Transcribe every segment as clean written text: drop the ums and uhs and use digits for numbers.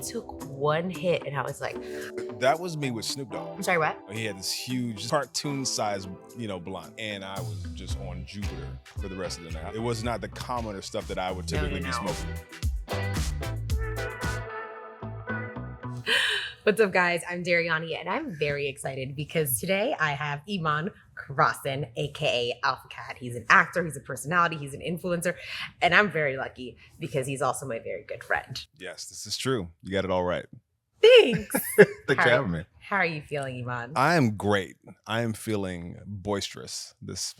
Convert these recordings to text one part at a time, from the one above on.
took one hit and I was like, that was me with Snoop Dogg. I'm sorry, what? He had this huge cartoon-sized, blunt, and I was just on Jupiter for the rest of the night. It was not the commoner stuff that I would typically be smoking. What's up, guys? I'm Dariany, and I'm very excited because today I have Iman Crossan, aka Alpha Cat. He's an actor, he's a personality, he's an influencer, and I'm very lucky because he's also my very good friend. Yes, this is true. You got it all right. Thanks. Thanks for having me. How are you feeling, Iman? I am great. I am feeling boisterous this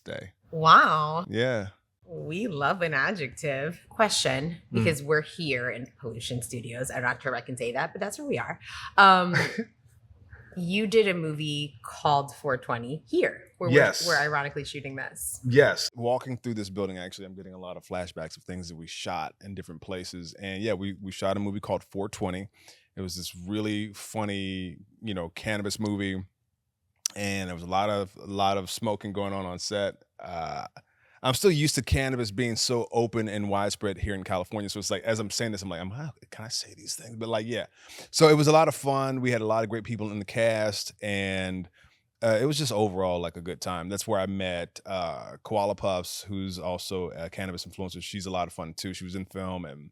day. Wow. Yeah. We love an adjective. Question, because we're here in Pollution Studios. I'm not sure if I can say that, but that's where we are. You did a movie called 420 here, where we're ironically shooting this. Yes. Walking through this building, actually, I'm getting a lot of flashbacks of things that we shot in different places. And yeah, we shot a movie called 420. It was this really funny, cannabis movie. And there was a lot of smoking going on set. I'm still used to cannabis being so open and widespread here in California. So it's like, as I'm saying this, I'm like, can I say these things? But like, yeah. So it was a lot of fun. We had a lot of great people in the cast, and it was just overall like a good time. That's where I met Koala Puffs, who's also a cannabis influencer. She's a lot of fun too. She was in film. And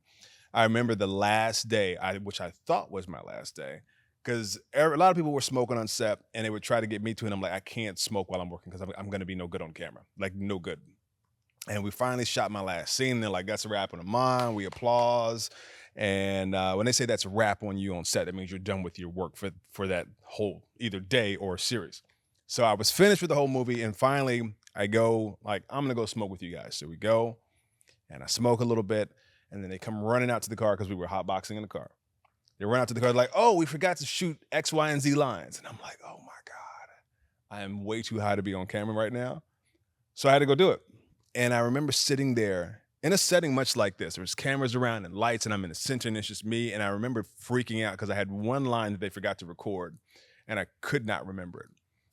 I remember the last day, which I thought was my last day, because a lot of people were smoking on set, and they would try to get me to it. And I'm like, I can't smoke while I'm working because I'm going to be no good on camera. Like, no good. And we finally shot my last scene. They're like, that's a wrap on mine. We applause. And when they say that's a wrap on you on set, that means you're done with your work for that whole either day or series. So I was finished with the whole movie. And finally, I go, like, I'm going to go smoke with you guys. So we go, and I smoke a little bit. And then they come running out to the car because we were hotboxing in the car. They run out to the car like, oh, we forgot to shoot X, Y, and Z lines. And I'm like, oh, my God. I am way too high to be on camera right now. So I had to go do it. And I remember sitting there in a setting much like this. There's cameras around and lights, and I'm in the center, and it's just me. And I remember freaking out because I had one line that they forgot to record, and I could not remember it.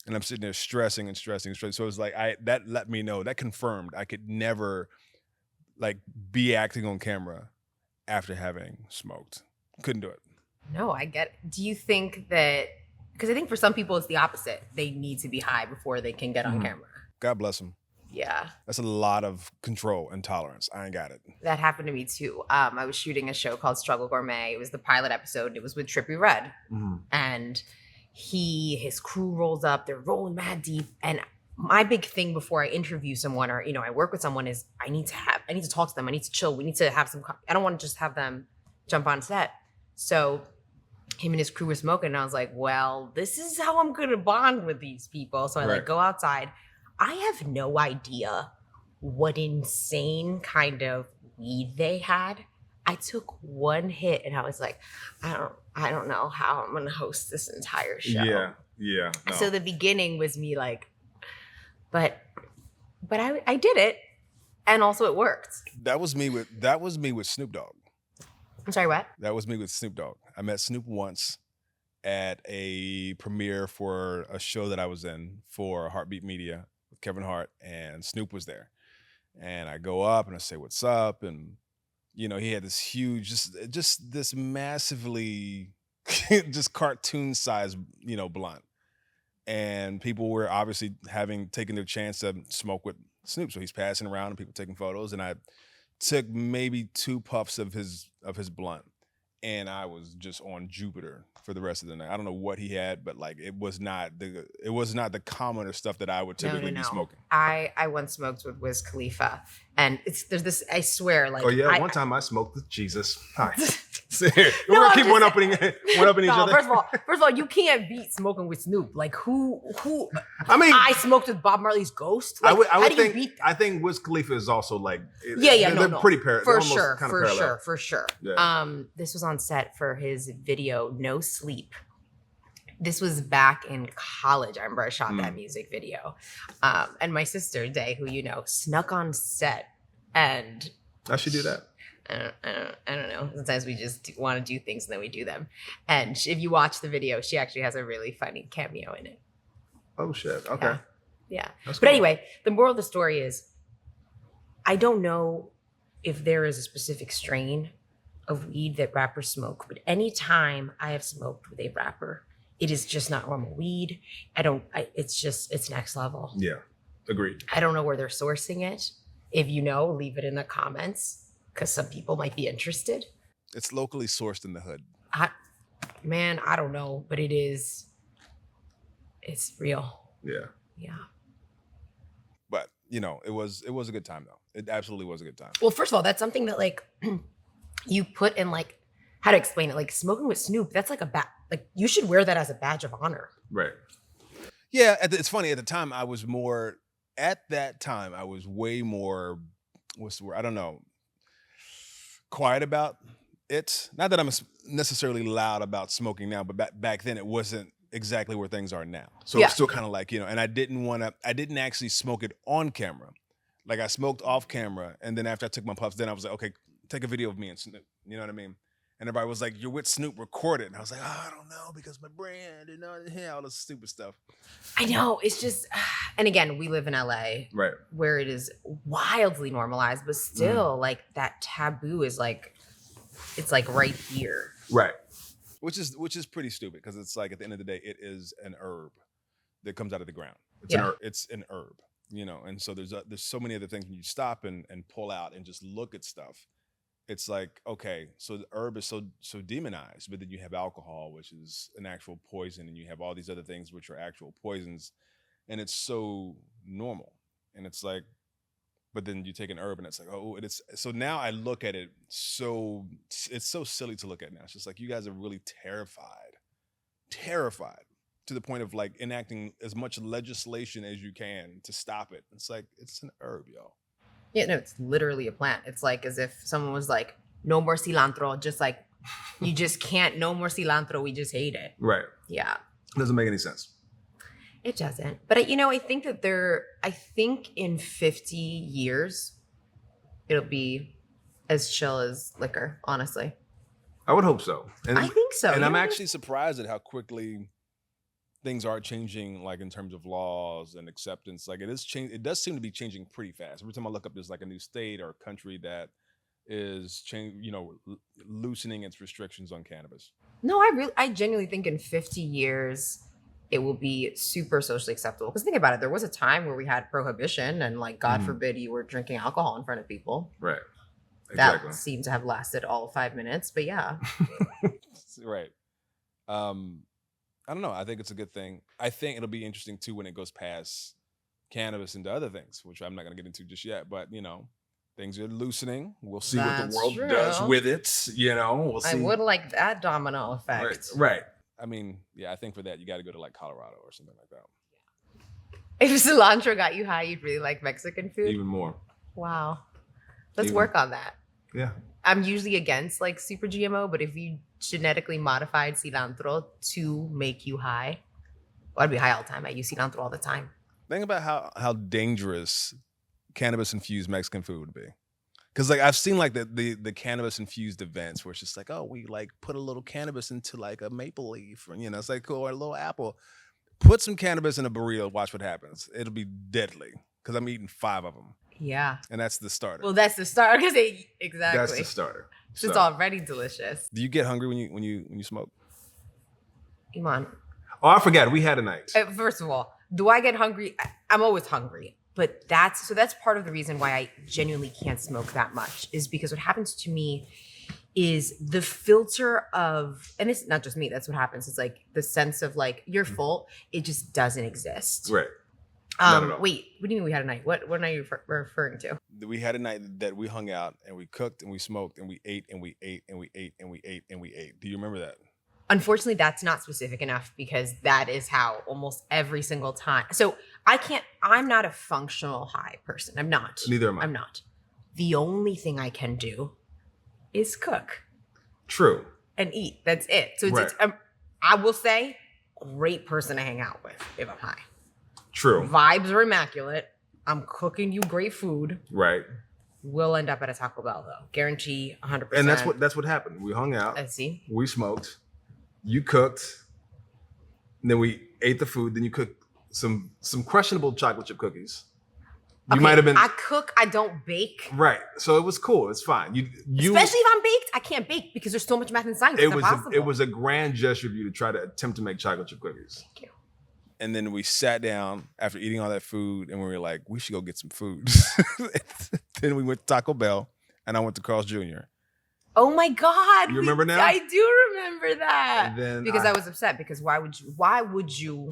And I'm sitting there stressing. So it was like, that let me know, that confirmed I could never like be acting on camera after having smoked. Couldn't do it. No, I get it. Do you think that, because I think for some people it's the opposite. They need to be high before they can get on camera. God bless them. Yeah. That's a lot of control and tolerance. I ain't got it. That happened to me too. I was shooting a show called Struggle Gourmet. It was the pilot episode. It was with Trippie Redd. And his crew rolls up. They're rolling mad deep. And my big thing before I interview someone or, I work with someone is I need to talk to them. I need to chill. We need to have I don't want to just have them jump on set. So him and his crew were smoking. And I was like, well, this is how I'm going to bond with these people. So I go outside. I have no idea what insane kind of weed they had. I took one hit and I was like, I don't know how I'm going to host this entire show. Yeah. No. So the beginning was me like, but I did it, and also it worked. That was me with Snoop Dogg. I'm sorry, what? That was me with Snoop Dogg. I met Snoop once at a premiere for a show that I was in for Heartbeat Media. Kevin Hart, and Snoop was there. And I go up and I say, what's up? And, he had this huge, just this massively, just cartoon-sized, blunt. And people were obviously taken their chance to smoke with Snoop. So he's passing around and people taking photos. And I took maybe 2 puffs of his blunt. And I was just on Jupiter for the rest of the night. I don't know what he had, but like it was not the commoner stuff that I would typically be smoking. I once smoked with Wiz Khalifa, and there's this, I swear, like, oh yeah, one time I smoked with Jesus. All right. We're gonna keep one up in each other. First of all, you can't beat smoking with Snoop. Like who? I mean, I smoked with Bob Marley's ghost. Like, I think Wiz Khalifa is also like, they're pretty parallel. For sure. Yeah. This was on set for his video No Sleep. This was back in college. I remember I shot that music video, and my sister Day, who snuck on set, and I should do that. I don't know. Sometimes we just want to do things and then we do them. And if you watch the video, she actually has a really funny cameo in it. Oh shit! Okay. Yeah. But cool. Anyway, the moral of the story is, I don't know if there is a specific strain of weed that rappers smoke, but anytime I have smoked with a rapper, it is just not normal weed. It's next level. Yeah, agreed. I don't know where they're sourcing it. If you know, leave it in the comments because some people might be interested. It's locally sourced in the hood. I don't know, but it's real. Yeah. Yeah. But, it was a good time though. It absolutely was a good time. Well, first of all, that's something that like you put in like, how to explain it? Like smoking with Snoop, that's like you should wear that as a badge of honor. Right. Yeah. It's funny. At the time, I was way more, what's the word? I don't know, quiet about it. Not that I'm necessarily loud about smoking now, but back then it wasn't exactly where things are now. So it's still kind of like, and I didn't actually smoke it on camera. Like I smoked off camera. And then after I took my puffs, then I was like, okay, take a video of me and Snoop. You know what I mean? And everybody was like, you're with Snoop, record it. And I was like, I don't know, because my brand, all this stupid stuff. I know. It's just, and again, we live in LA. Right. Where it is wildly normalized, but still like that taboo is like, it's like right here. Right. Which is pretty stupid because it's like at the end of the day, it is an herb that comes out of the ground. It's an herb, and so there's so many other things when you stop and pull out and just look at stuff. It's like, okay, so the herb is so demonized, but then you have alcohol, which is an actual poison, and you have all these other things which are actual poisons, and it's so normal. And it's like, but then you take an herb and it's like, oh, it is. So now I look at it it's so silly to look at now. It's just like, you guys are really terrified to the point of like enacting as much legislation as you can to stop it. It's like, it's an herb, y'all. Yeah, no, it's literally a plant. It's like as if someone was like, no more cilantro, just like, you just can't, no more cilantro, we just hate it. Right. Yeah. It doesn't make any sense. It doesn't. But I think in 50 years, it'll be as chill as liquor, honestly. I would hope so. And I think so. And I'm actually surprised at how quickly things are changing, like in terms of laws and acceptance. Like it does seem to be changing pretty fast. Every time I look up, there's like a new state or country that is loosening its restrictions on cannabis. No, I genuinely think in 50 years, it will be super socially acceptable. Because think about it, there was a time where we had prohibition and like, God forbid you were drinking alcohol in front of people. Right. Exactly. That seemed to have lasted all of 5 minutes, but yeah. Right. I don't know. I think it's a good thing. I think it'll be interesting too when it goes past cannabis into other things, which I'm not going to get into just yet. But things are loosening. We'll see what the world does with it. We'll see. I would like that domino effect. Right. I mean, yeah, I think for that you got to go to like Colorado or something like that. If cilantro got you high, you'd really like Mexican food? Even more. Wow. Let's work on that. Yeah. I'm usually against like super GMO, but if you genetically modified cilantro to make you high, I'd be high all the time. I use cilantro all the time. Think about how dangerous cannabis infused Mexican food would be. Because like I've seen like the cannabis infused events where it's just like, oh, we like put a little cannabis into like a maple leaf, or it's like cool, or a little apple. Put some cannabis in a burrito, watch what happens. It'll be deadly because I'm eating 5 of them. Yeah. And that's the starter. Well, that's the starter because exactly. That's the starter. So it's already delicious. Do you get hungry when you smoke? Iman. Oh, I forgot. We had a night. First of all, do I get hungry? I'm always hungry. But that's part of the reason why I genuinely can't smoke that much, is because what happens to me is the filter of, and it's not just me, that's what happens. It's like the sense of like, you're full, it just doesn't exist. Right. Wait, what do you mean we had a night? What are you referring to? We had a night that we hung out and we cooked and we smoked and we ate and we ate and we ate and we ate and we ate. Do you remember that? Unfortunately, that's not specific enough because that is how almost every single time. So I'm not a functional high person. I'm not. Neither am I. I'm not. The only thing I can do is cook. True. And eat. That's it. So I will say, great person to hang out with if I'm high. True. Vibes are immaculate. I'm cooking you great food. Right. We'll end up at a Taco Bell though. Guarantee 100%. And that's what happened. We hung out. I see. We smoked. You cooked. And then we ate the food. Then you cooked some questionable chocolate chip cookies. You might have been. I cook. I don't bake. Right. So it was cool. It's fine. You Especially if I'm baked, I can't bake because there's so much math and science. It was a grand gesture of you to try to attempt to make chocolate chip cookies. Thank you. And then we sat down after eating all that food, and we were like, we should go get some food. Then we went to Taco Bell, and I went to Carl's Jr. Oh my God! You remember now? I do remember that. And then because I was upset because why would you?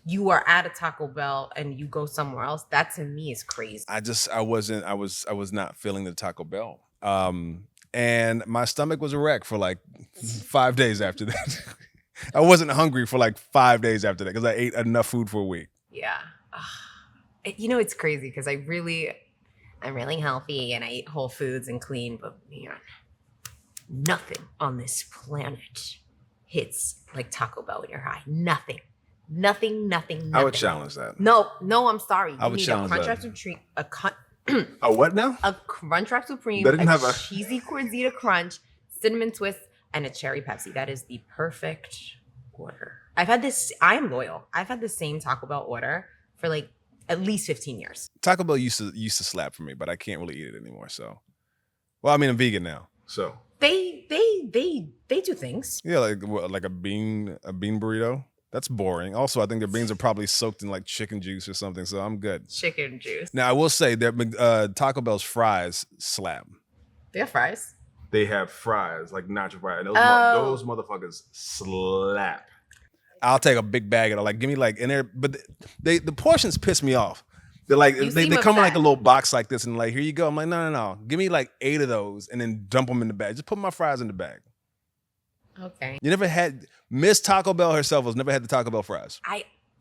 You are at a Taco Bell and you go somewhere else. That to me is crazy. I was not feeling the Taco Bell. And my stomach was a wreck for like 5 days after that. I wasn't hungry for like 5 days after that because I ate enough food for a week. Yeah. You know, it's crazy because I'm really healthy and I eat whole foods and clean, but man, nothing on this planet hits like Taco Bell when you're high. Nothing. I would challenge that. No, I'm sorry. I would challenge that. A what now? A Crunchwrap Supreme, That didn't have a cheesy Corzita Crunch, cinnamon twist, and a cherry Pepsi. That is the perfect order. I am loyal. I've had the same Taco Bell order for like at least 15 years. Taco Bell used to slap for me, but I can't really eat it anymore. So, well, I mean, I'm vegan now, so they do things. Yeah, like a bean burrito. That's boring. Also, I think their beans are probably soaked in like chicken juice or something, so I'm good. Chicken juice. Now, I will say that Taco Bell's fries slap. They have fries? They have fries, like nacho fries. Those motherfuckers slap. I'll take a big bag of it. Like, give me like in there, but the portions piss me off. They're like they come in like a little box like this, and like, here you go. I'm like, no. Give me like 8 of those and then dump them in the bag. Just put my fries in the bag. Okay. You never had Miss Taco Bell herself has never had the Taco Bell fries.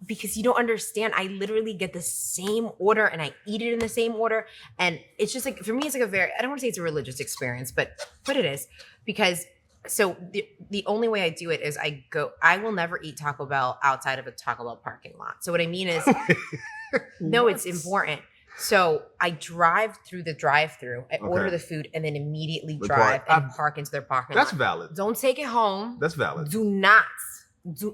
Because you don't understand. I literally get the same order and I eat it in the same order. And it's just like, for me, it's like I don't want to say it's a religious experience, but it is. Because so the only way I do it is I will never eat Taco Bell outside of a Taco Bell parking lot. So what I mean is, no, it's important. So I drive through the drive-through, I order the food, and then immediately drive and park into their parking lot. That's valid. Don't take it home. That's valid. Do not.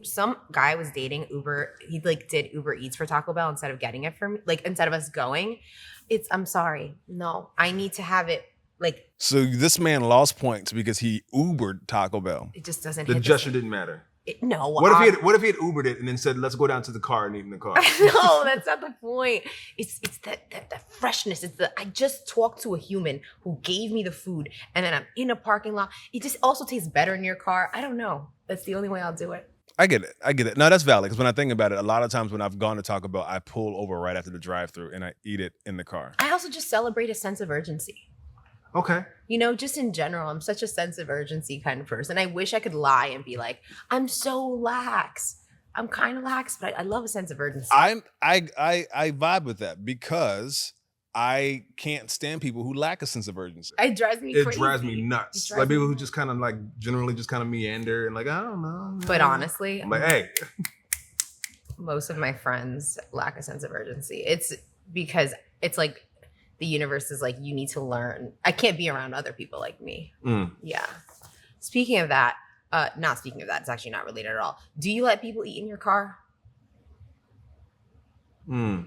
Some guy was dating Uber. He like did Uber Eats for Taco Bell instead of getting it for me. Like instead of us going. I'm sorry. No, I need to have it like. So this man lost points because he Ubered Taco Bell. It just doesn't. The gesture didn't matter. No. What if he had Ubered it and then said, "Let's go down to the car and eat in the car"? No, that's not the point. It's that freshness. I just talked to a human who gave me the food, and then I'm in a parking lot. It just also tastes better in your car. I don't know. That's the only way I'll do it. I get it. No, that's valid because when I think about it, a lot of times when I've gone to Taco Bell, I pull over right after the drive-through and I eat it in the car. I also just celebrate a sense of urgency. Okay. You know, just in general, I'm such a sense of urgency kind of person. I wish I could lie and be like, I'm so lax. I'm kind of lax, but I love a sense of urgency. I vibe with that because I can't stand people who lack a sense of urgency. It drives me crazy. It drives me nuts. Like people who just kind of like generally just kind of meander and like, I don't know. But honestly, I'm like, hey. Most of my friends lack a sense of urgency. It's because it's like, the universe is like, you need to learn. I can't be around other people like me. Yeah. Speaking of that, it's actually not related at all. Do you let people eat in your car? Oh,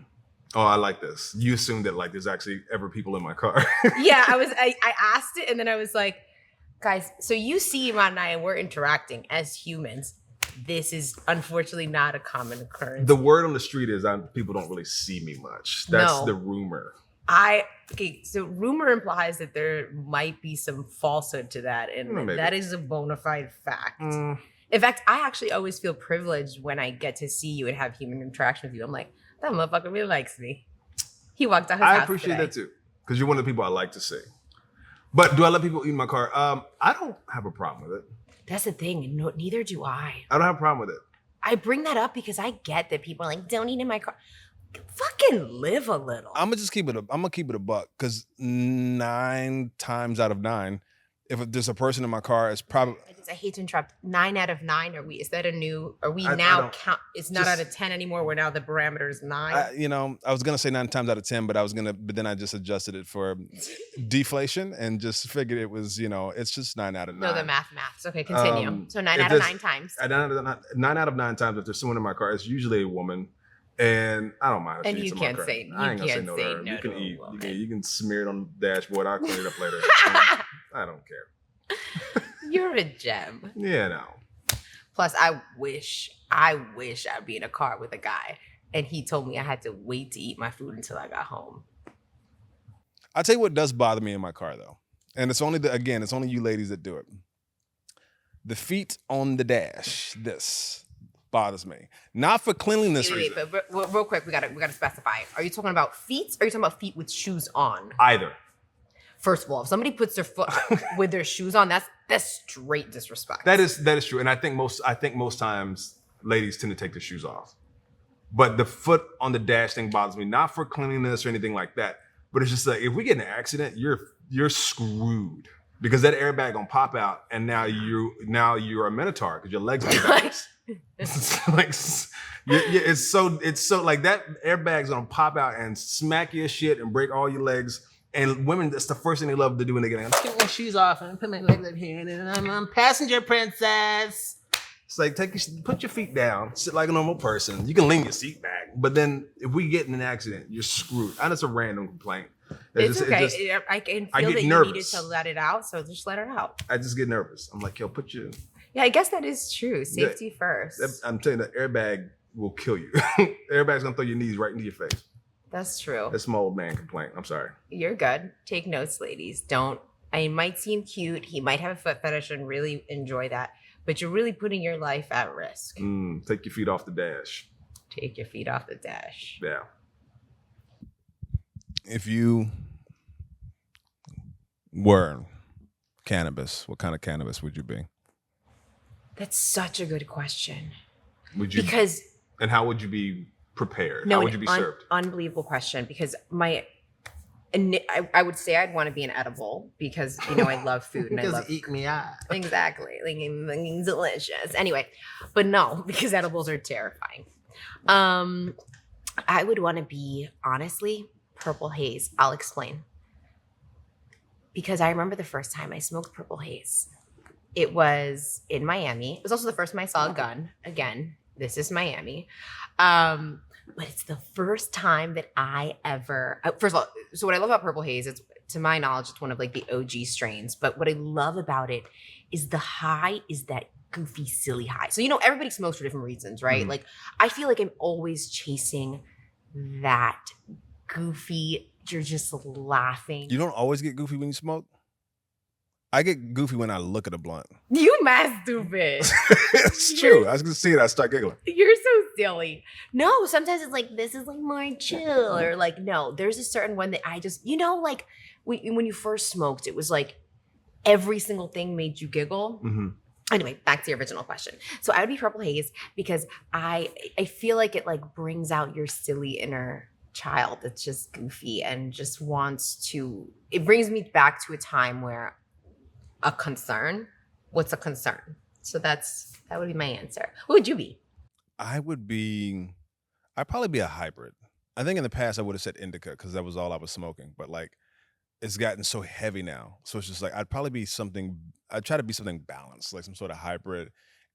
I like this. You assumed that like there's actually ever people in my car. Yeah, I asked it and then I was like, guys, so you see Iman and I and we're interacting as humans. This is unfortunately not a common occurrence. The word on the street is people don't really see me much. That's the rumor. So rumor implies that there might be some falsehood to that, and that is a bona fide fact. In fact, I actually always feel privileged when I get to see you and have human interaction with you. I'm like, that motherfucker really likes me. He walked out his house. I appreciate that too, because you're one of the people I like to see. But do I let people eat in my car? I don't have a problem with it. That's the thing. No, neither do I. I don't have a problem with it. I bring that up because I get that people are like, don't eat in my car. Fucking live a little. I'm gonna keep it a buck because 9 times out of 9, if there's a person in my car, it's probably. I hate to interrupt. 9 out of 9. Is that a new? Are we now count? It's not out of 10 anymore. We're now the parameter is 9. I was gonna say 9 times out of 10, but then I just adjusted it for deflation and just figured it was it's just 9 out of 9. No, the maths. Okay, continue. So 9 out of 9 times. 9 out of 9 times, if there's someone in my car, it's usually a woman. And I don't mind if And she eats you in my can't car. say I ain't gonna say can't no to say her. no You can to a eat. woman. You can smear it on the dashboard. I'll clean it up later. I don't care. You're a gem. Yeah, no. Plus, I wish I'd be in a car with a guy and he told me I had to wait to eat my food until I got home. I'll tell you what does bother me in my car though. And it's only it's only you ladies that do it. The feet on the dash. This bothers me. Not for cleanliness reasons. But real quick, we gotta specify. Are you talking about feet or are you talking about feet with shoes on? Either. First of all, if somebody puts their foot with their shoes on, that's straight disrespect. That is true. And I think most times ladies tend to take their shoes off. But the foot on the dash thing bothers me, not for cleanliness or anything like that. But it's just like if we get in an accident, you're screwed. Because that airbag gonna pop out and now you're a minotaur because your legs are back. It's so like that airbag's gonna pop out and smack your shit and break all your legs. And women, that's the first thing they love to do when they get in. Get my shoes off and put my legs up here, and I'm passenger princess. It's like put your feet down, sit like a normal person. You can lean your seat back, but then if we get in an accident, you're screwed. And it's a random complaint. It's okay. I can feel that you needed to let it out, so just let it out. I just get nervous. I'm like, yo, put your... Yeah, I guess that is true. Safety first. I'm telling you, the airbag will kill you. The airbag's gonna throw your knees right into your face. That's true. That's my old man complaint. I'm sorry. You're good. Take notes, ladies. It might seem cute. He might have a foot fetish and really enjoy that, but you're really putting your life at risk. Take your feet off the dash. Take your feet off the dash. Yeah. If you were cannabis, what kind of cannabis would you be? That's such a good question. Would you? Because... And how would you be prepared? No, how would you be served? Unbelievable question, because I would say I'd want to be an edible because, I love food and I love eat me out. Exactly. Like, delicious. Anyway, but no, because edibles are terrifying. I would want to be, honestly, purple haze. I'll explain. Because I remember the first time I smoked purple haze. It was in Miami. It was also the first time I saw a gun. Again, this is Miami. But it's the first time that I ever, first of all, so what I love about purple haze, it's, to my knowledge, it's one of like the OG strains. But what I love about it is the high is that goofy, silly high. So, everybody smokes for different reasons, right? Mm-hmm. Like, I feel like I'm always chasing that goofy, you're just laughing. You don't always get goofy when you smoke? I get goofy when I look at a blunt. You mad stupid. It's true. I was going to see it. I start giggling. You're so silly. No, sometimes it's like, this is like more chill. Or like, no, there's a certain one that I just, like when you first smoked, it was like every single thing made you giggle. Mm-hmm. Anyway, back to your original question. So I would be purple haze because I feel like it like brings out your silly inner child that's just goofy and just wants to, it brings me back to a time where what's a concern? So that would be my answer. What would you be? I'd probably be a hybrid. I think in the past I would have said indica because that was all I was smoking, but like it's gotten so heavy now. So it's just like I'd try to be something balanced, like some sort of hybrid.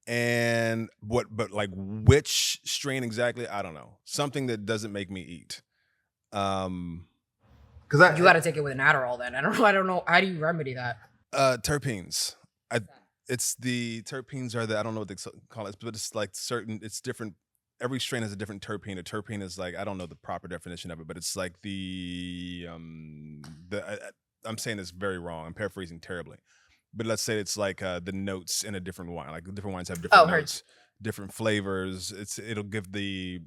And but like which strain exactly, I don't know. Something that doesn't make me eat. Because you got to take it with an Adderall then. I don't know. How do you remedy that? Terpenes. It's the terpenes are I don't know what they call it, but it's like it's different. Every strain has a different terpene. A terpene is like, I don't know the proper definition of it, but it's like I'm saying this very wrong. I'm paraphrasing terribly, but let's say it's like the notes in a different wine. Like different wines have different notes, different flavors. It'll give the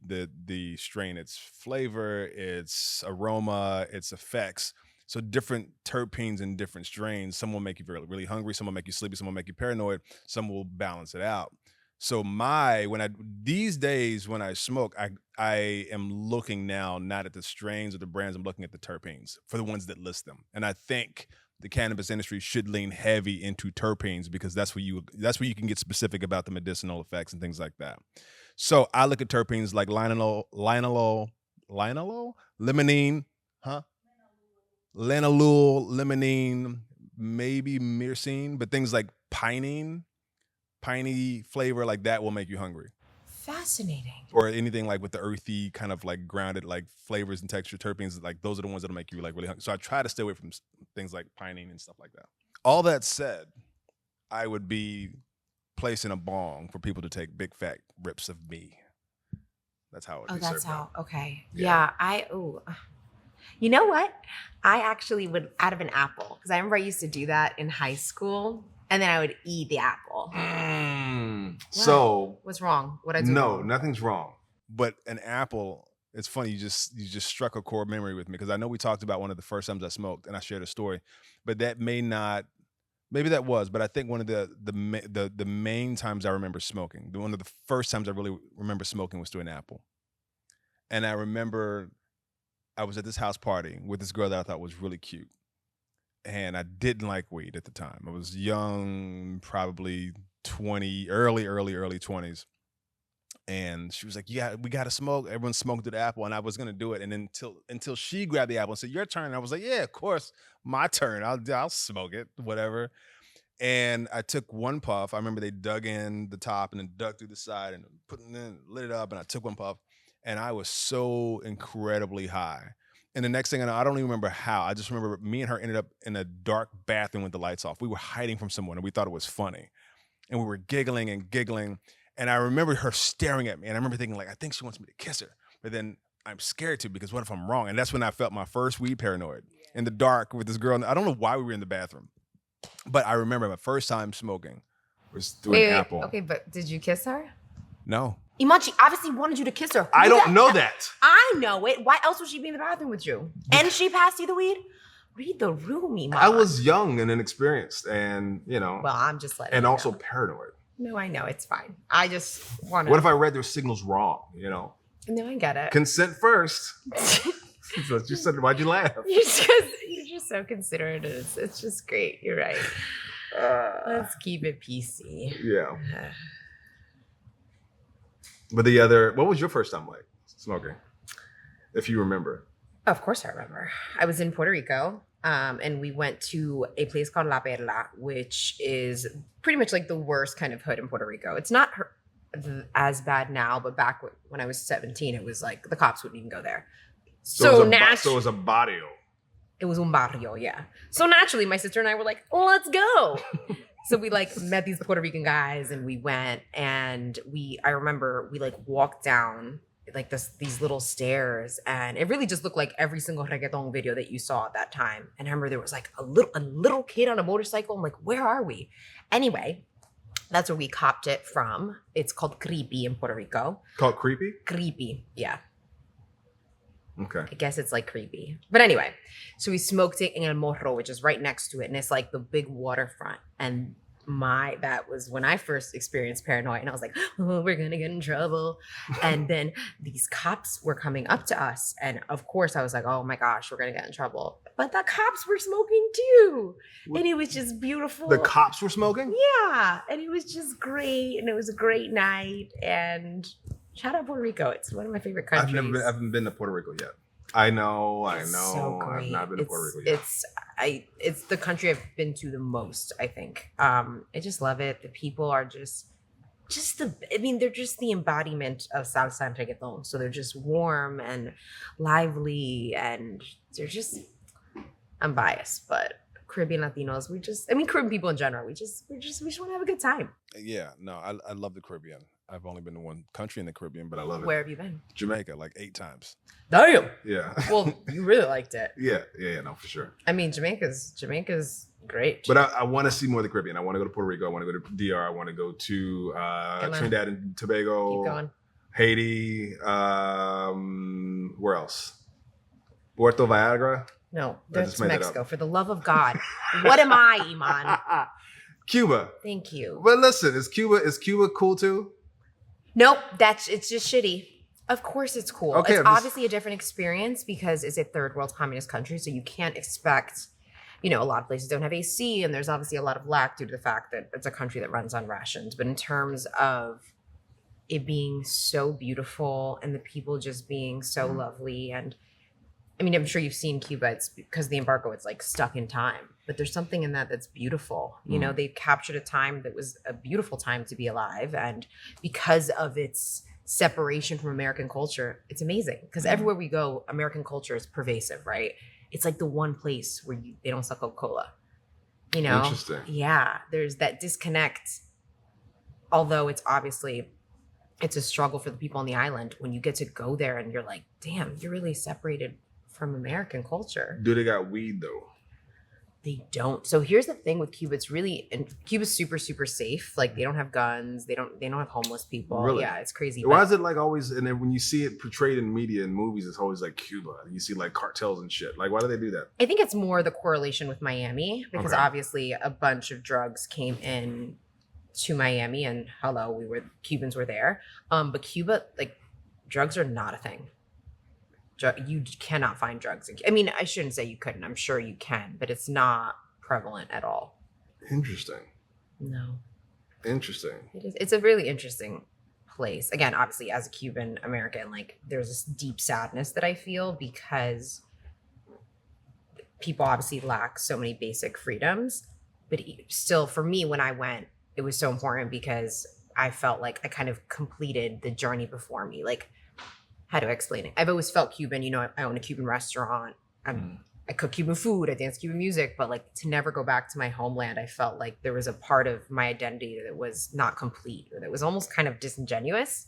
strain its flavor, its aroma, its effects. So different terpenes in different strains. Some will make you really, really hungry. Some will make you sleepy. Some will make you paranoid. Some will balance it out. So these days when I smoke, I am looking now not at the strains or the brands. I'm looking at the terpenes for the ones that list them. And I think the cannabis industry should lean heavy into terpenes because that's where you can get specific about the medicinal effects and things like that. So I look at terpenes like linolol, limonene, Lanolul, limonene, maybe myrcene, but things like piney flavor like that will make you hungry. Fascinating. Or anything like with the earthy kind of like grounded like flavors and texture terpenes, like those are the ones that'll make you like really hungry. So I try to stay away from things like pinene and stuff like that. All that said, I would be placing a bong for people to take big fat rips of me. That's how it would be served out. Okay. Yeah. You know what? I actually would, out of an apple, because I remember I used to do that in high school, and then I would eat the apple. So what's wrong? What I do? no, wrong? nothing's wrong. But an apple, it's funny. You just struck a core memory with me, because I know we talked about one of the first times I smoked, and I shared a story, but that may not. Maybe that was, but I think one of the main times I remember smoking, one of the first times I really remember smoking was through an apple. And I remember I was at this house party with this girl that I thought was really cute. And I didn't like weed at the time. I was young, probably 20, early 20s. And she was like, yeah, we got to smoke. Everyone smoked through the apple. And I was going to do it. And then until she grabbed the apple and said, your turn. And I was like, yeah, of course, my turn. I'll smoke it, whatever. And I took one puff. I remember they dug in the top and then dug through the side and lit it up. And I took one puff. And I was so incredibly high. And the next thing I know, I don't even remember how. I just remember me and her ended up in a dark bathroom with the lights off. We were hiding from someone and we thought it was funny. And we were giggling and giggling. And I remember her staring at me. And I remember thinking, like, I think she wants me to kiss her. But then I'm scared to, because what if I'm wrong? And that's when I felt my first weed paranoid in the dark with this girl. I don't know why we were in the bathroom. But I remember my first time smoking was through an apple. Okay, but did you kiss her? No. Iman, she obviously wanted you to kiss her. I don't know that. I know it. Why else would she be in the bathroom with you? And she passed you the weed? Read the room, Iman. I was young and inexperienced and, Well, I'm just letting and you also know. paranoid. No, I know. It's fine. I just want to. What if I read their signals wrong, No, I get it. Consent first. So you said, why'd you laugh? You're just so considerate. It's just great. You're right. Let's keep it PC. Yeah. But what was your first time like smoking? If you remember. Of course I remember. I was in Puerto Rico, and we went to a place called La Perla, which is pretty much like the worst kind of hood in Puerto Rico. It's not as bad now, but back when I was 17, it was like the cops wouldn't even go there. So it was a barrio. It was un barrio, yeah. So naturally, my sister and I were like, let's go. So we like met these Puerto Rican guys and we went, and I remember we like walked down like these little stairs, and it really just looked like every single reggaeton video that you saw at that time. And I remember there was like a little kid on a motorcycle. I'm like, where are we? Anyway, that's where we copped it from. It's called Creepy in Puerto Rico. Called Creepy? Creepy, yeah. Okay. I guess it's like creepy. But anyway, so we smoked it in El Morro, which is right next to it. And it's like the big waterfront. And that was when I first experienced paranoia. And I was like, oh, we're going to get in trouble. And then these cops were coming up to us. And of course I was like, oh my gosh, we're going to get in trouble. But the cops were smoking too. And it was just beautiful. The cops were smoking? Yeah. And it was just great. And it was a great night. And shout out Puerto Rico. It's one of my favorite countries. I haven't been to Puerto Rico yet. I know. So great. I've not been to Puerto Rico yet. It's the country I've been to the most, I think. I just love it. The people are they're just the embodiment of salsa and reggaeton. So they're just warm and lively, and they're just, I'm biased, but Caribbean Latinos, Caribbean people in general, we just want to have a good time. Yeah, no, I love the Caribbean. I've only been to one country in the Caribbean, but I love it. Where have you been? Jamaica, like 8 times. Damn. Yeah. Well, you really liked it. Yeah, no, for sure. I mean, Jamaica's great. But I want to see more of the Caribbean. I want to go to Puerto Rico. I want to go to DR. I want to go to Trinidad and Tobago. Keep going. Haiti. Where else? Puerto Vallarta. No, that's Mexico. For the love of God. What am I, Iman? Cuba. Thank you. But listen, is Cuba cool too? Nope, it's just shitty. Of course it's cool. Okay, it's obviously a different experience because it's a third world communist country, so you can't expect, a lot of places don't have AC, and there's obviously a lot of lack due to the fact that it's a country that runs on rations. But in terms of it being so beautiful and the people just being so lovely, and I'm sure you've seen Cuba. It's because of the embargo, it's like stuck in time. But there's something in that that's beautiful. They've captured a time that was a beautiful time to be alive. And because of its separation from American culture, it's amazing because everywhere we go, American culture is pervasive, right? It's like the one place where they don't sell Coca-Cola, you know? Interesting. Yeah, there's that disconnect. Although it's a struggle for the people on the island when you get to go there and you're like, damn, you're really separated from American culture. Do they got weed though? They don't. So here's the thing with Cuba. Cuba's super, super safe. Like they don't have guns. They don't have homeless people. Really? Yeah, it's crazy. Why is it like always, and then when you see it portrayed in media and movies, it's always like Cuba. You see like cartels and shit. Like, why do they do that? I think it's more the correlation with Miami because Okay. obviously a bunch of drugs came in to Miami and Cubans were there. But Cuba, like drugs are not a thing. You cannot find drugs. I mean, I shouldn't say you couldn't. I'm sure you can, but it's not prevalent at all. Interesting. No. Interesting. It is. It's a really interesting place. Again, obviously, as a Cuban American, like there's this deep sadness that I feel because people obviously lack so many basic freedoms. But still, for me, when I went, it was so important because I felt like I kind of completed the journey before me. Like, how do I explain it? I've always felt Cuban. You know, I own a Cuban restaurant. I cook Cuban food. I dance Cuban music. But like to never go back to my homeland, I felt like there was a part of my identity that was not complete or that was almost kind of disingenuous.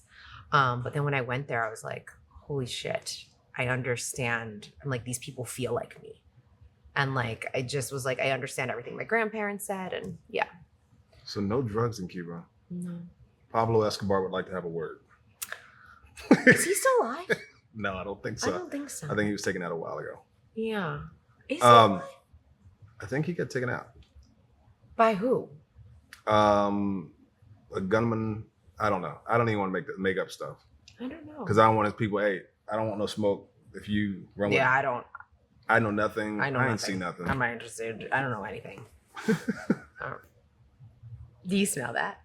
But then when I went there, I was like, holy shit, I understand. I'm like, these people feel like me. And like, I just was like, I understand everything my grandparents said. And yeah. So no drugs in Cuba. No. Pablo Escobar would like to have a word. Is he still alive? No, I don't think so. I don't think so. I think he was taken out a while ago. Yeah. Is he alive? I think he got taken out. By who? A gunman. I don't know. I don't even want to make up stuff I don't know. because I don't want his people. Hey, I don't want no smoke. If you run with, I don't. I know nothing. I know I ain't nothing. seen nothing. I'm not interested. I don't know anything. Do you smell that?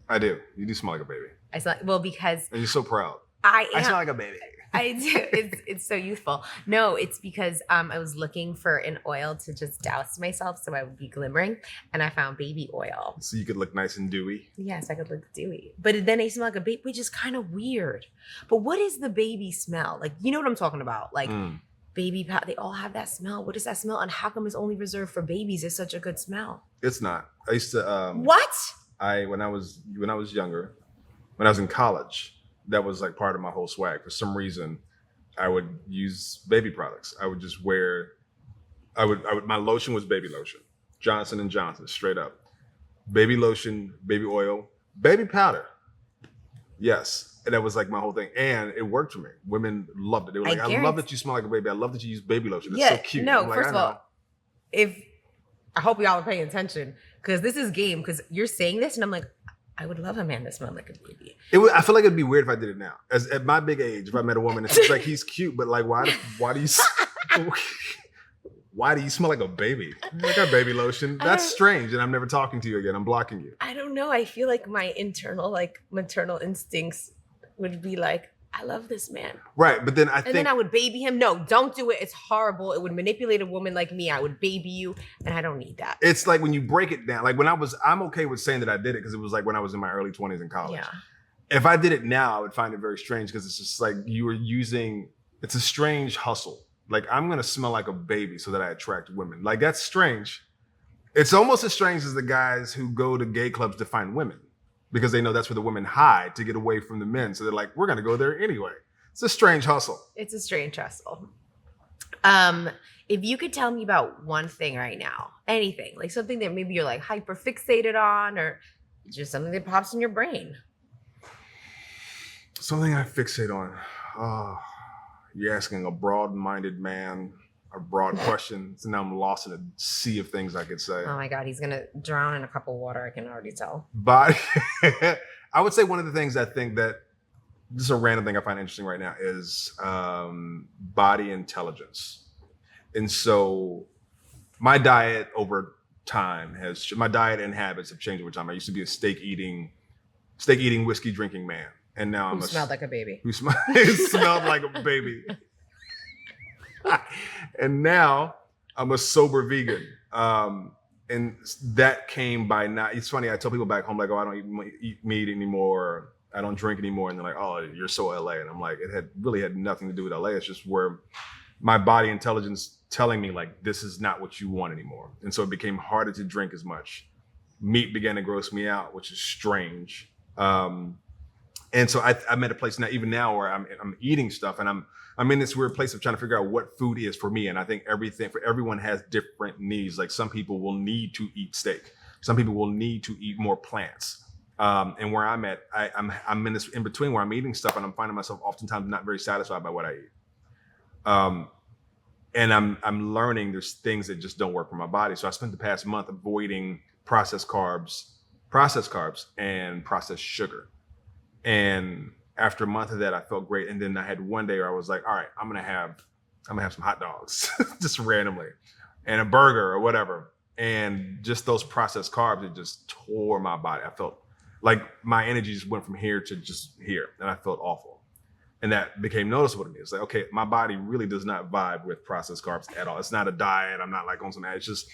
I do. You do smell like a baby, I smell because and you're so proud. I am. I smell like a baby. I do. It's so youthful. No, it's because I was looking for an oil to just douse myself so I would be glimmering, and I found baby oil. So you could look nice and dewy. Yes, I could look dewy, but then I smell like a baby, which is kind of weird. But what is the baby smell? Like, you know what I'm talking about? Like baby powder. They all have that smell. What is that smell? And how come it's only reserved for babies? It's such a good smell. It's not. I used to. What? When I was younger, when I was in college, that was like part of my whole swag. For some reason, I would use baby products. I would just wear. I would. My lotion was baby lotion, Johnson & Johnson, straight up. Baby lotion, baby oil, baby powder. Yes, and that was like my whole thing, and it worked for me. Women loved it. They were like, "I love that you smell like a baby. I love that you use baby lotion. It's so cute." No, I'm like, first of all, I hope y'all are paying attention because this is game. Because you're saying this, and I'm like, I would love a man that smelled like a baby. I feel like it'd be weird if I did it now. At my big age, if I met a woman, it's just like he's cute, but like, why do you smell like a baby? Like a baby lotion. That's strange, and I'm never talking to you again. I'm blocking you. I don't know. I feel like my internal, like maternal instincts would be like, I love this man. Right, but then I think... And then I would baby him. No, don't do it. It's horrible. It would manipulate a woman like me. I would baby you, and I don't need that. It's like when you break it down. Like I'm okay with saying that I did it because it was like when I was in my early 20s in college. Yeah. If I did it now, I would find it very strange because it's just like you were using... It's a strange hustle. Like, I'm going to smell like a baby so that I attract women. Like, that's strange. It's almost as strange as the guys who go to gay clubs to find women, because they know that's where the women hide to get away from the men. So they're like, we're going to go there anyway. It's a strange hustle. It's a strange hustle. If you could tell me about one thing right now, anything, like something that maybe you're like hyper fixated on, or just something that pops in your brain. Something I fixate on. You're asking a broad-minded man a broad question. So now I'm lost in a sea of things I could say. Oh my God, he's going to drown in a cup of water. I can already tell. But I would say one of the things I think that, this is a random thing I find interesting right now, is body intelligence. And so my diet over time my diet and habits have changed over time. I used to be a steak eating, whiskey drinking man. And now I'm smelled like a baby. Who smelled like a baby. And now I'm a sober vegan. And that came by not, it's funny, I tell people back home, like, oh, I don't eat meat anymore. I don't drink anymore. And they're like, oh, you're so LA. And I'm like, it had really had nothing to do with LA. It's just where my body intelligence telling me like, this is not what you want anymore. And so it became harder to drink as much. Meat began to gross me out, which is strange. And so I'm at a place now, even now, where I'm eating stuff, and I'm in this weird place of trying to figure out what food is for me. And I think everyone has different needs. Like some people will need to eat steak. Some people will need to eat more plants. And where I'm at, I'm in this in between where I'm eating stuff, and I'm finding myself oftentimes not very satisfied by what I eat. And I'm learning there's things that just don't work for my body. So I spent the past month avoiding processed carbs, and processed sugar. And after a month of that, I felt great. And then I had one day where I was like, all right, I'm gonna have some hot dogs just randomly, and a burger or whatever. And just those processed carbs, it just tore my body. I felt like my energy just went from here to just here, and I felt awful. And that became noticeable to me. It's like, okay, my body really does not vibe with processed carbs at all. It's not a diet. I'm not like on some, it's just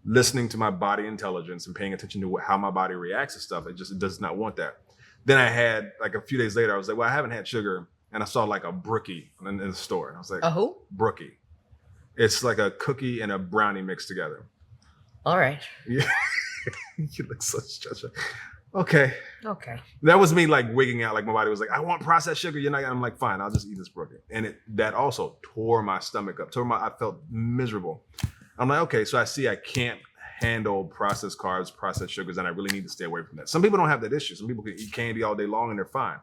listening to my body intelligence and paying attention to how my body reacts to stuff. It does not want that. Then I had, like a few days later, I was like, well, I haven't had sugar. And I saw like a brookie in the store. And I was like, A who? Brookie. It's like a cookie and a brownie mixed together. All right. Yeah. You look so stressed. Okay. Okay. That was me like wigging out. Like my body was like, I want processed sugar. You're not. I'm like, fine, I'll just eat this brookie. And that also tore my stomach up. I felt miserable. I'm like, okay, so I see I can't handle processed carbs, processed sugars, and I really need to stay away from that. Some people don't have that issue. Some people can eat candy all day long and they're fine.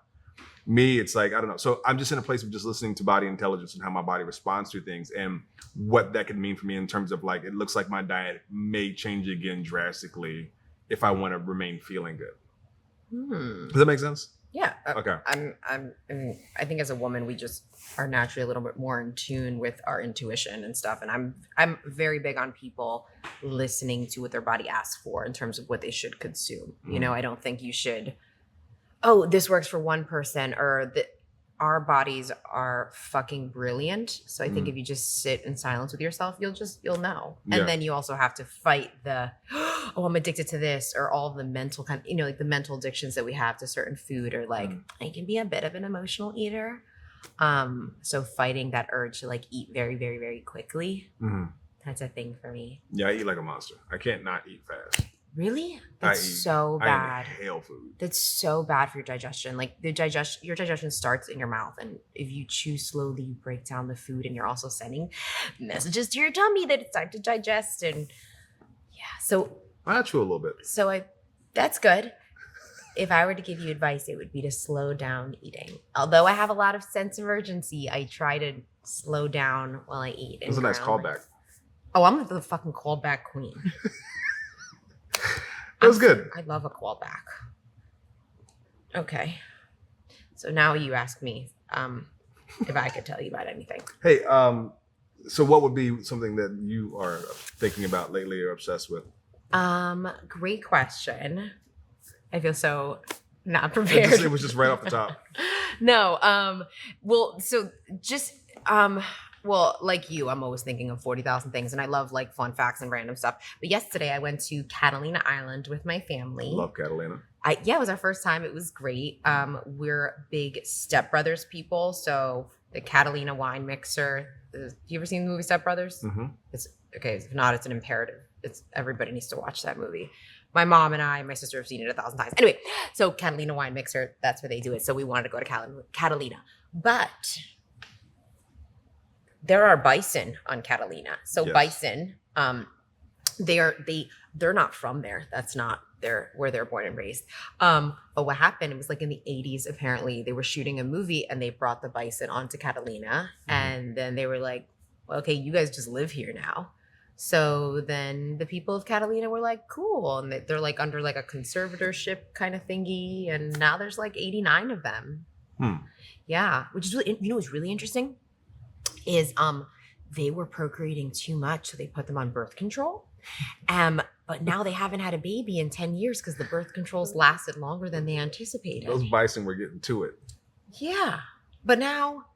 Me, it's like, I don't know. So I'm just in a place of just listening to body intelligence and how my body responds to things and what that could mean for me in terms of like, it looks like my diet may change again drastically if I want to remain feeling good. Does that make sense? Yeah. Okay. I think as a woman, we just are naturally a little bit more in tune with our intuition and stuff. And I'm very big on people listening to what their body asks for in terms of what they should consume. You know, I don't think you should, oh, this works for one person, or our bodies are fucking brilliant. So I think if you just sit in silence with yourself, you'll know. And then you also have to fight the, oh, I'm addicted to this, or all of the mental kind of, you know, like the mental addictions that we have to certain food, or like I can be a bit of an emotional eater. So fighting that urge to like eat very, very, very quickly. That's a thing for me. Yeah, I eat like a monster. I can't not eat fast. Really? That's so bad. I inhale food. That's so bad for your digestion. Like your digestion starts in your mouth, and if you chew slowly, you break down the food, and you're also sending messages to your tummy that it's time to digest. And yeah, so I chew a little bit. So that's good. If I were to give you advice, it would be to slow down eating. Although I have a lot of sense of urgency, I try to slow down while I eat. That's a nice callback. Oh, I'm the fucking callback queen. That was good. I love a callback. Okay. So now you ask me if I could tell you about anything. Hey, so what would be something that you are thinking about lately or obsessed with? Great question. I feel so not prepared. It was just right off the top. No. Well, like you, I'm always thinking of 40,000 things, and I love like fun facts and random stuff. But yesterday I went to Catalina Island with my family. Love Catalina. It was our first time. It was great. We're big Step Brothers people, so the Catalina wine mixer. You ever seen the movie Step Brothers? Mm-hmm. It's okay. If not, it's an imperative. Everybody needs to watch that movie. My mom and my sister have seen it 1,000 times. Anyway, so Catalina wine mixer, that's where they do it. So we wanted to go to Catalina, but there are bison on Catalina. So yes. Bison, they're not from there. That's not where they're born and raised. But what happened, it was like in the 80s, apparently they were shooting a movie and they brought the bison onto Catalina. Mm-hmm. And then they were like, well, okay, you guys just live here now. So then the people of Catalina were like, cool. And they're like under like a conservatorship kind of thingy. And now there's like 89 of them. Yeah. Which is really, what's really interesting is they were procreating too much. So they put them on birth control. But now they haven't had a baby in 10 years because the birth controls lasted longer than they anticipated. Those bison were getting to it. Yeah. But now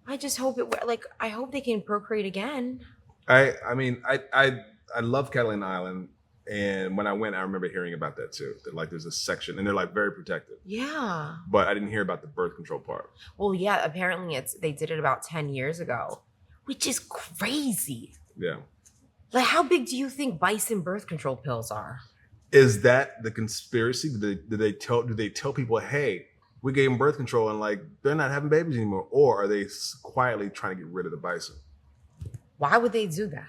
I just hope I hope they can procreate again. I mean, I love Catalina Island, And when I went, I remember hearing about that too. That like there's a section, and they're like very protected. Yeah. But I didn't hear about the birth control part. Well, yeah, apparently they did it about 10 years ago, which is crazy. Yeah. Like, how big do you think bison birth control pills are? Is that the conspiracy? Do they tell people, hey, we gave them birth control and like they're not having babies anymore? Or are they quietly trying to get rid of the bison? Why would they do that?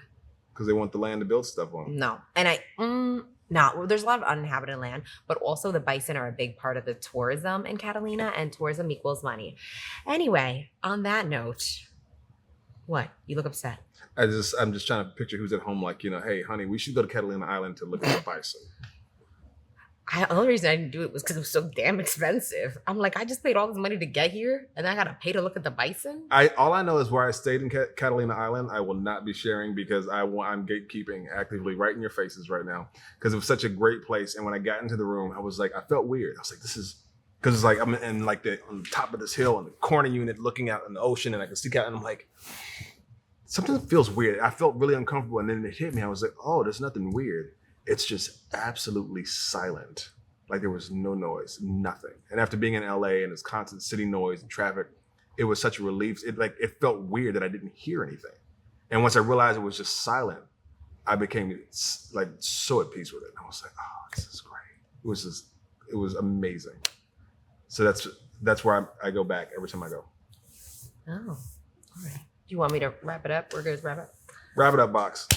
Because they want the land to build stuff on. No. And no, there's a lot of uninhabited land, but also the bison are a big part of the tourism in Catalina, and tourism equals money. Anyway, on that note, what? You look upset. I'm just trying to picture who's at home like, hey, honey, we should go to Catalina Island to look at the bison. The only reason I didn't do it was because it was so damn expensive. I'm like, I just paid all this money to get here, and I gotta pay to look at the bison. All I know is where I stayed in Catalina Island. I will not be sharing because I'm gatekeeping actively right in your faces right now because it was such a great place. And when I got into the room, I was like, I felt weird. I was like, this is because it's like I'm in like on the top of this hill in the corner unit looking out in the ocean, and I can see out, and I'm like, something feels weird. I felt really uncomfortable, and then it hit me. I was like, oh, there's nothing weird. It's just absolutely silent. Like there was no noise, nothing. And after being in LA and this constant city noise and traffic, it was such a relief. It felt weird that I didn't hear anything. And once I realized it was just silent, I became like so at peace with it. I was like, oh, this is great. It was amazing. So that's where I go back every time I go. Oh, all right. Do you want me to wrap it up? We're good to wrap it up. Wrap it up, Box.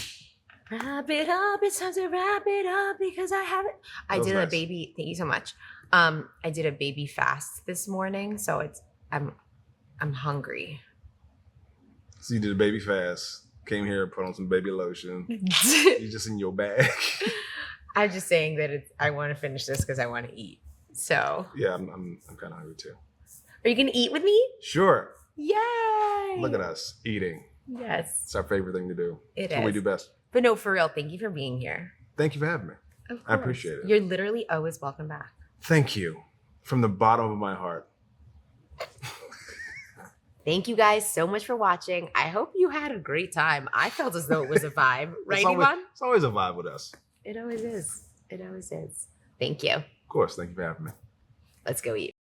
Wrap it up. It's time to wrap it up because I have it. I did a baby. Thank you so much. I did a baby fast this morning, so I'm hungry. So you did a baby fast. Came here, put on some baby lotion. You're just in your bag. I'm just saying that I want to finish this because I want to eat. So yeah, I'm kind of hungry too. Are you gonna eat with me? Sure. Yay! Look at us eating. Yes, it's our favorite thing to do. It's what we do best. But no, for real, thank you for being here. Thank you for having me. Of course. I appreciate it. You're literally always welcome back. Thank you from the bottom of my heart. Thank you guys so much for watching. I hope you had a great time. I felt as though it was a vibe, right, Ivan? It's always a vibe with us. It always is. It always is. Thank you. Of course. Thank you for having me. Let's go eat.